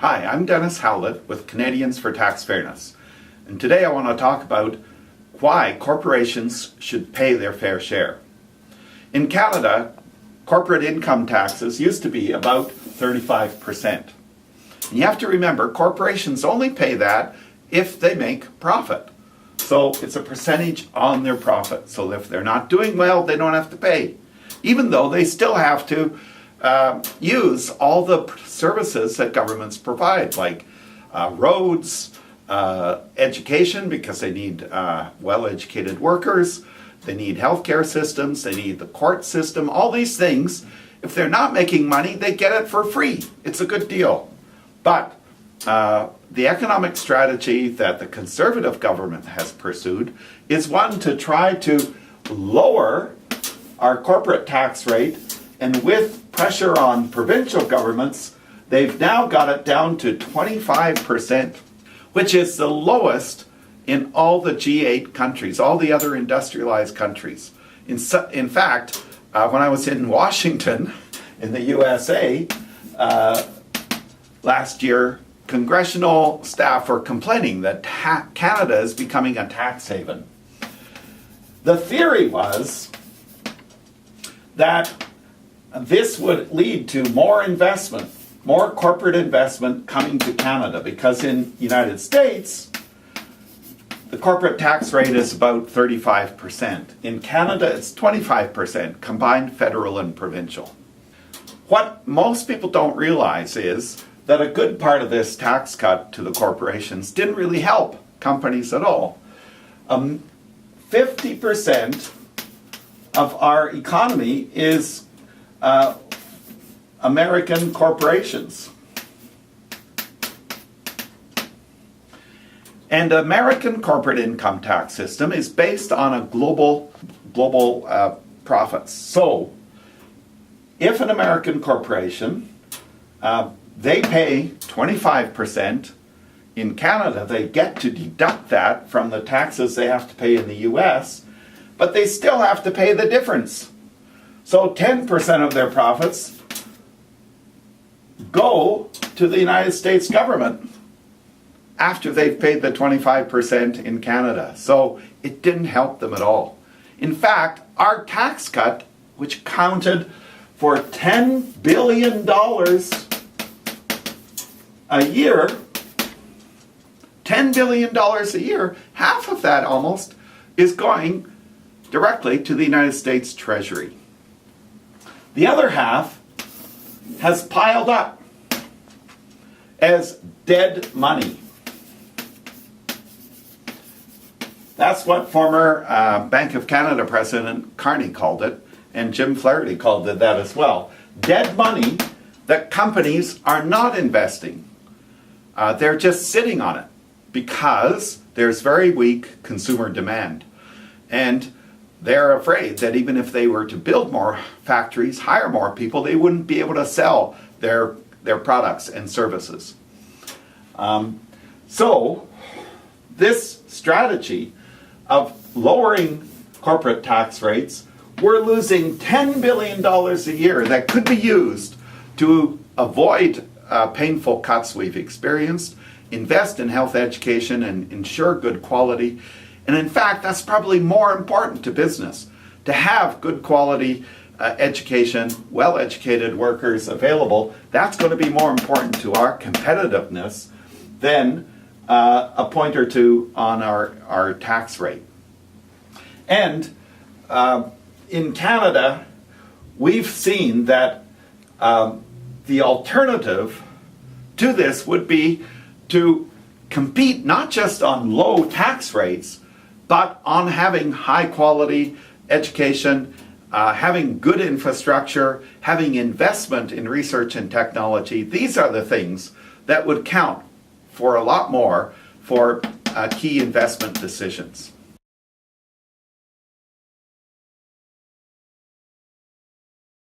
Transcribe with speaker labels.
Speaker 1: Hi, I'm Dennis Howlett with Canadians for Tax Fairness, and today I want to talk about why corporations should pay their fair share. In Canada, corporate income taxes used to be about 35%. And you have to remember, corporations only pay that if they make profit. So it's a percentage on their profit. So if they're not doing well, they don't have to pay, even though they still have to use all the services that governments provide, like roads, education, because they need well-educated workers, they need healthcare systems, they need the court system, all these things. If they're not making money, they get it for free. It's a good deal. But the economic strategy that the Conservative government has pursued is one to try to lower our corporate tax rate, and with pressure on provincial governments, they've now got it down to 25%, which is the lowest in all the G8 countries, all the other industrialized countries. In fact, when I was in Washington, in the USA, last year, congressional staff were complaining that Canada is becoming a tax haven. The theory was that this would lead to more investment, more corporate investment coming to Canada, because in the United States, the corporate tax rate is about 35%. In Canada, it's 25%, combined federal and provincial. What most people don't realize is that a good part of this tax cut to the corporations didn't really help companies at all. 50% of our economy is American corporations. And the American corporate income tax system is based on a global profits. So, if an American corporation, they pay 25%, in Canada they get to deduct that from the taxes they have to pay in the US, but they still have to pay the difference. So 10% of their profits go to the United States government after they've paid the 25% in Canada. So it didn't help them at all. In fact, our tax cut, which counted for $10 billion a year, $10 billion a year, half of that almost is going directly to the United States Treasury. The other half has piled up as dead money. That's what former Bank of Canada President Carney called it, and Jim Flaherty called it that as well. Dead money that companies are not investing. They're just sitting on it because there's very weak consumer demand. And they're afraid that even if they were to build more factories, hire more people, they wouldn't be able to sell their products and services. So this strategy of lowering corporate tax rates, we're losing $10 billion a year that could be used to avoid painful cuts we've experienced, invest in health education and ensure good quality. And in fact, that's probably more important to business, to have good quality education, well-educated workers available. That's going to be more important to our competitiveness than a point or two on our tax rate. And in Canada, we've seen that the alternative to this would be to compete not just on low tax rates, but on having high quality education, having good infrastructure, having investment in research and technology. These are the things that would count for a lot more for key investment decisions.